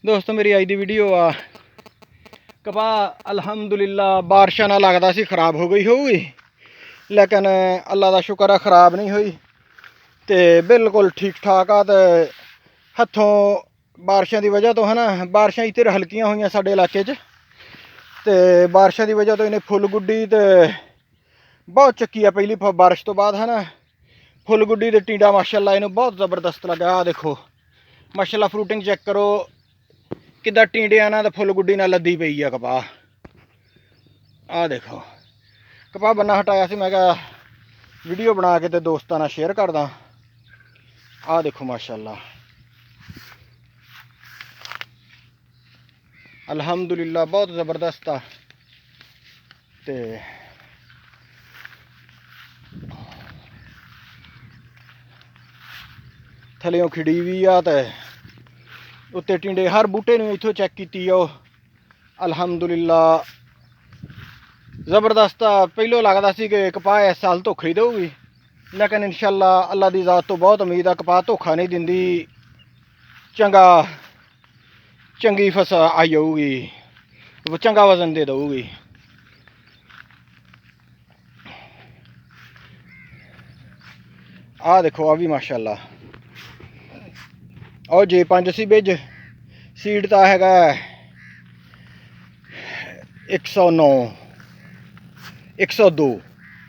दोस्तों मेरी अज की वीडियो आ कपाह अलहमदुलिल्ला बारिशा ना लगता सी खराब हो गई होगी, लेकिन अल्लाह का शुक्र है खराब नहीं हुई तो बिल्कुल ठीक ठाक आ। तो हथों बारिशों की वजह तो है ना, बारिशा इधर हल्कियां हुई साडे इलाके तो बारिशों की वजह तो इन्हें फुल गुड्डी तो बहुत चुकी है। पहली बारिश तो बाद है ना फुल गुड्डी तो टीडा माशाल्लाह इन्हें बहुत ज़बरदस्त लगा। आ देखो माशाल्लाह फ्रूटिंग चेक करो किदा टींडिया ना तो फुल गुड्डी ना लदी पई है कपाह। आ देखो कपाह बन्ना हटाया सी, मैं कहा वीडियो बना के तो दोस्तों नाल शेयर करदा। आ देखो माशाल्लाह अल्हम्दुलिल्लाह बहुत ज़बरदस्त आ। ते थल्लियों खिड़ी भी आ ते उत्ते टिंडे हर बूटे नूं इत्थों चेक कीती आओ। अल्हम्दुलिल्लाह ज़बरदस्त आ। पहलों लगता सी कि कपाह इस साल धोखा ही देगी, लेकिन इंशाअल्लाह अल्लाह की ज़ात तो बहुत उम्मीद आ कपाह धोखा नहीं दिंदी, चंगी फसल आई जाऊगी, चंगा वजन दे दूगी। आ देखो आ भी माशाल्लाह और J5 सी बिज सीड का हैगा 109 102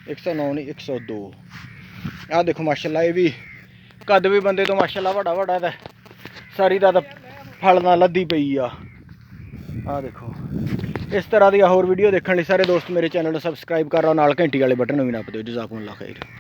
109 नहीं 102। आ देखो माशाल्लाह ये भी कद भी बंदे तो माशाल्लाह बड़ा बड़ा है, सारी दा फल ना लद्दी पई आ देखो। इस तरह की होर वीडियो देखने लिए सारे दोस्त मेरे चैनल को सबसक्राइब कर रहा, नाल घंटी वाले बटन भी नप दो। जज़ाकुमुल्लाह खैर।